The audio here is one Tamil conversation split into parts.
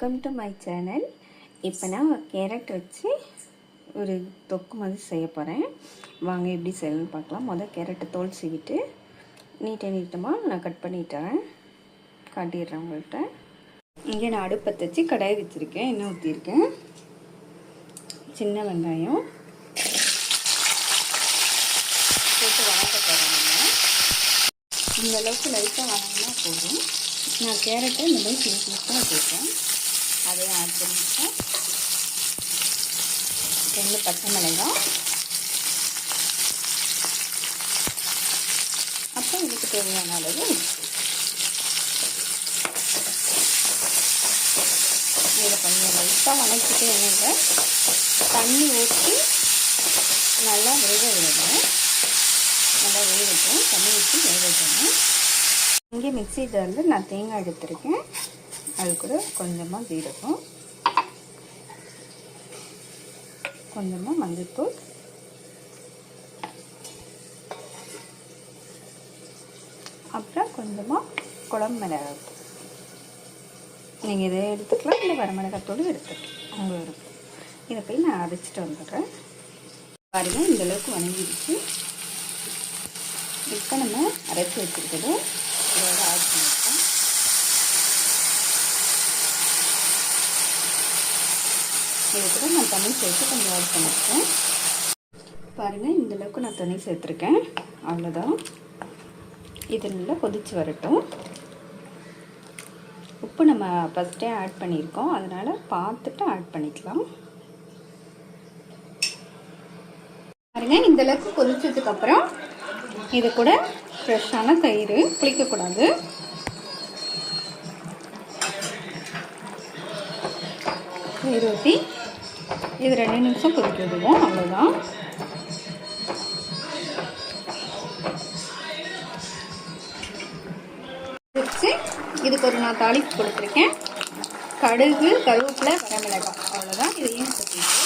Welcome to my channel. இப்போ நான் கேரட் வச்சு ஒரு தொக்கு மாதிரி செய்ய போகிறேன். வாங்க எப்படி செய்யணும்னு பார்க்கலாம். முதல் கேரட்டை தோல் சீவிட்டு நீட்டமாக நான் கட் பண்ணிட்டேன், காட்டிடுறேன் உங்கள்கிட்ட. இங்கே நான் அடுப்பத்தை வச்சு கடாய் வச்சுருக்கேன், எண்ணெய் ஊற்றிருக்கேன். சின்ன வெங்காயம் போட்டு வணக்க போகிறேன். இந்த அளவுக்கு லைட்டாக வணங்கினா போதும். நான் கேரட்டை இந்த மாதிரி சிம்பிளாக வச்சுருக்கேன், அதையும் ஆட் பண்ணிட்டேன். 2 பச்சை மிளகாய், அப்புறம் இதுக்கு தேவையான அளவு இதை கொஞ்சம் லைட்டாக வணக்கிட்டு எண்ணெயில் தண்ணி ஊற்றி நல்லா வேக விடணும். நல்லா வேகட்டும், தண்ணி ஊற்றி வேக விடணும். இங்கே மிக்ஸி ஜாரில் நான் தேங்காய் எடுத்துருக்கேன், அது கூட கொஞ்சமாக ஜீரகம், கொஞ்சமாக மஞ்சள்தூள், அப்புறம் கொஞ்சமாக குழம்பு மிளகாய்த்தூள். நீங்கள் இதை எடுத்துக்கலாம், இல்லை வரமிளகாத்தூள் எடுத்துக்கலாம், உங்களோட. இதை போய் நான் அரைச்சிட்டு வந்துடுறேன். பாருங்கள், இந்தளவுக்கு வணங்கிடுச்சு. இப்போ நம்ம அரைச்சி வச்சுருக்கிறது இதோட ஆட் பண்ணிக்கலாம். இது கூட நான் தண்ணி சேர்த்து கொஞ்சம் ஆட் பண்ணியிருக்கேன். பாருங்கள், இந்தளவுக்கு நான் தண்ணி சேர்த்துருக்கேன். அவ்வளோதான். இது நல்லா கொதித்து வரட்டும். உப்பு நம்ம ஃபஸ்ட்டே ஆட் பண்ணியிருக்கோம், அதனால் பார்த்துட்டு ஆட் பண்ணிக்கலாம். பாருங்கள், இந்தளவுக்கு கொதிச்சதுக்கப்புறம் இது கூட ஃப்ரெஷ்ஷான தயிர், புளிக்கக்கூடாது, தயிர் ஊற்றி இது 2 நிமிஷம் கொதிக்க விடுவோம். அவ்வளோதான். இதுக்கு ஒரு நான் தாளிப்பு கொடுத்துருக்கேன். கடுகு, கருவேப்பிலை, வரமிளகாய், அவ்வளோதான். இதையும் கொத்திட்டு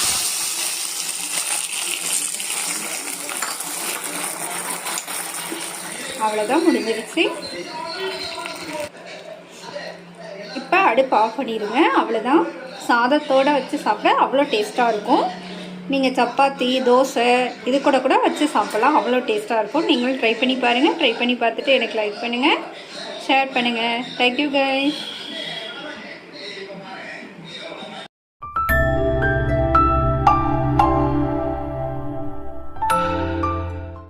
அவ்வளோதான், முடிஞ்சிருச்சு. இப்போ அடுப்பு ஆஃப் பண்ணிடுங்க. அவ்வளோதான். சாதத்தோடு வச்சு சாப்பிட அவ்வளோ டேஸ்ட்டாக இருக்கும். நீங்கள் சப்பாத்தி, தோசை இது கூட வச்சு சாப்பிட்லாம், அவ்வளோ டேஸ்ட்டாக இருக்கும். நீங்களும் ட்ரை பண்ணி பாருங்கள். ட்ரை பண்ணி பார்த்துட்டு எனக்கு லைக் பண்ணுங்கள், ஷேர் பண்ணுங்கள். Thank you guys.